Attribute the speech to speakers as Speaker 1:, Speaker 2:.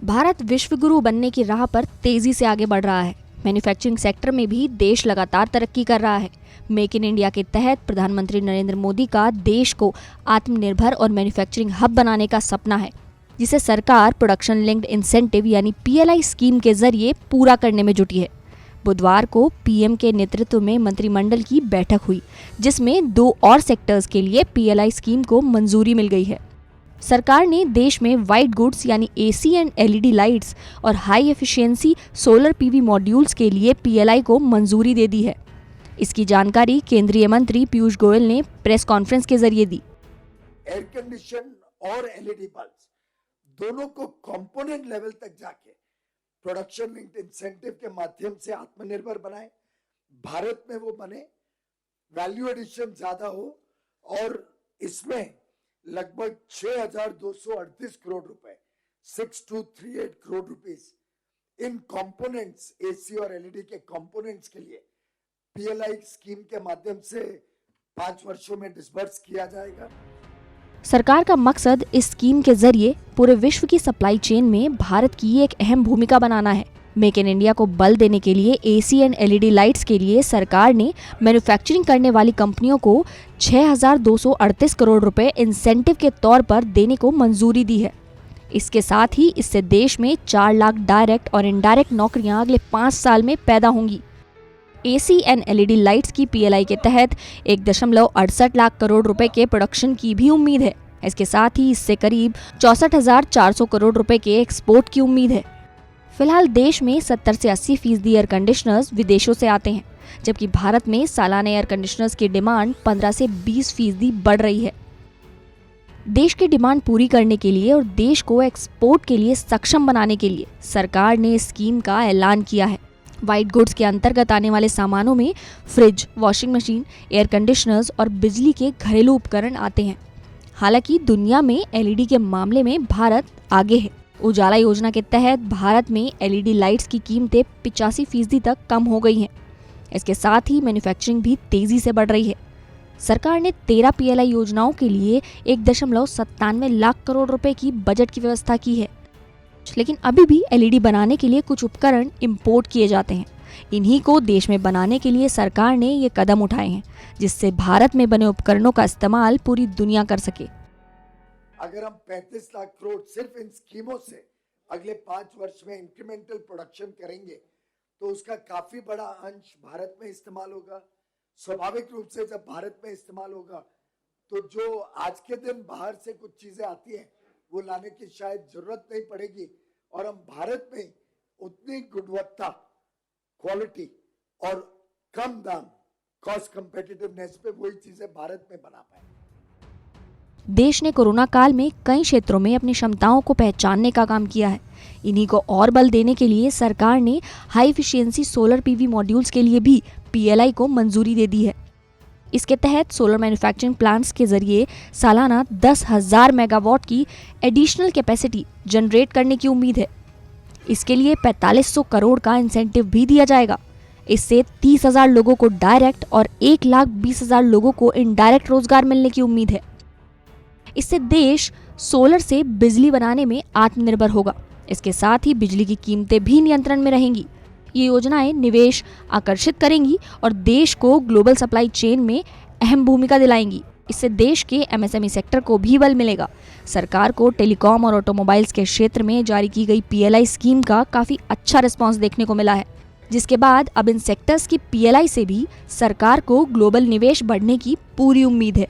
Speaker 1: भारत विश्वगुरु बनने की राह पर तेजी से आगे बढ़ रहा है। मैन्युफैक्चरिंग सेक्टर में भी देश लगातार तरक्की कर रहा है। मेक इन इंडिया के तहत प्रधानमंत्री नरेंद्र मोदी का देश को आत्मनिर्भर और मैन्युफैक्चरिंग हब बनाने का सपना है, जिसे सरकार प्रोडक्शन लिंक्ड इंसेंटिव यानी PLI स्कीम के जरिए पूरा करने में जुटी है। बुधवार को पीएम के नेतृत्व में मंत्रिमंडल की बैठक हुई, जिसमें 2 और सेक्टर्स के लिए PLI स्कीम को मंजूरी मिल गई है। सरकार ने देश में व्हाइट गुड्स यानी AC एंड LED लाइट्स और high efficiency solar PV modules के लिए PLI को मंजूरी दे दी है। इसकी जानकारी केंद्रीय मंत्री पीयूष गोयल ने प्रेस कॉन्फ्रेंस के जरिए दी।
Speaker 2: एयर कंडीशन और LED बल्ब्स दोनों को कंपोनेंट लेवल तक जाके प्रोडक्शन लिंक्ड इंसेंटिव के माध्यम से आत्मनिर्भर बनाए, भारत में वो बने, वैल्यू एडिशन ज्यादा हो और इसमें लगभग 6,238 करोड़ रुपए 6238 crore rupees in components AC और LED के कंपोनेंट्स के लिए PLI स्कीम के माध्यम से 5 वर्षों में डिसबर्स किया जाएगा।
Speaker 1: सरकार का मकसद इस स्कीम के जरिए पूरे विश्व की सप्लाई चेन में भारत की एक अहम भूमिका बनाना है। मेक इन इंडिया को बल देने के लिए AC एंड LED लाइट्स के लिए सरकार ने मैन्युफैक्चरिंग करने वाली कंपनियों को 6,238 करोड़ रुपए इंसेंटिव के तौर पर देने को मंजूरी दी है। इसके साथ ही इससे देश में 4 लाख डायरेक्ट और इनडायरेक्ट नौकरियां अगले 5 साल में पैदा होंगी। AC एंड LED लाइट्स की PLI के तहत 1.68 लाख करोड़ रुपए के प्रोडक्शन की भी उम्मीद है। इसके साथ ही इससे करीब 64,400 करोड़ रुपए के एक्सपोर्ट की उम्मीद है। फिलहाल देश में 70 से 80% एयर कंडीशनर्स विदेशों से आते हैं, जबकि भारत में सालाना एयर कंडीशनर्स की डिमांड 15 से 20% बढ़ रही है। देश की डिमांड पूरी करने के लिए और देश को एक्सपोर्ट के लिए सक्षम बनाने के लिए सरकार ने इस स्कीम का ऐलान किया है। व्हाइट गुड्स के अंतर्गत आने वाले सामानों में fridge, washing machine, air conditioners और बिजली के घरेलू उपकरण आते हैं। हालांकि दुनिया में LED के मामले में भारत आगे है। उजाला योजना के तहत भारत में LED लाइट्स की कीमतें 85% तक कम हो गई हैं। इसके साथ ही मैन्युफैक्चरिंग भी तेजी से बढ़ रही है। सरकार ने 13 PLI योजनाओं के लिए 1.97 लाख करोड़ रुपए की बजट की व्यवस्था की है, लेकिन अभी भी LED बनाने के लिए कुछ उपकरण इंपोर्ट किए जाते हैं। इन्हीं को देश में बनाने के लिए सरकार ने ये कदम उठाए हैं, जिससे भारत में बने उपकरणों का इस्तेमाल पूरी दुनिया कर सके।
Speaker 2: अगर हम 35 लाख करोड़ सिर्फ इन स्कीमों से अगले 5 वर्ष में इंक्रीमेंटल प्रोडक्शन करेंगे तो उसका काफी बड़ा अंश भारत में इस्तेमाल होगा। स्वाभाविक रूप से जब भारत में इस्तेमाल होगा तो जो आज के दिन बाहर से कुछ चीजें आती हैं वो लाने की शायद जरूरत नहीं पड़ेगी और हम भारत में उतनी गुणवत्ता, क्वालिटी और कम दाम, कॉस्ट कंपेटिटिवनेस पे वही चीजें भारत में बना पाए।
Speaker 1: देश ने कोरोना काल में कई क्षेत्रों में अपनी क्षमताओं को पहचानने का काम किया है। इन्हीं को और बल देने के लिए सरकार ने high efficiency solar PV modules के लिए भी PLI को मंजूरी दे दी है। इसके तहत सोलर मैन्युफैक्चरिंग प्लांट्स के जरिए सालाना 10,000 मेगावाट की एडिशनल कैपेसिटी जनरेट करने की उम्मीद है। इसके लिए 4500 करोड़ का इंसेंटिव भी दिया जाएगा। इससे 30,000 लोगों को डायरेक्ट और 1,20,000 लोगों को इनडायरेक्ट रोजगार मिलने की उम्मीद है। इससे देश सोलर से बिजली बनाने में आत्मनिर्भर होगा। इसके साथ ही बिजली की कीमतें भी नियंत्रण में रहेंगी। ये योजनाएं निवेश आकर्षित करेंगी और देश को ग्लोबल सप्लाई चेन में अहम भूमिका दिलाएंगी। इससे देश के MSME सेक्टर को भी बल मिलेगा। सरकार को टेलीकॉम और ऑटोमोबाइल्स के क्षेत्र में जारी की गई PLI स्कीम का काफी अच्छा रिस्पांस देखने को मिला है, जिसके बाद अब इन सेक्टर्स की PLI से भी सरकार को ग्लोबल निवेश बढ़ने की पूरी उम्मीद है।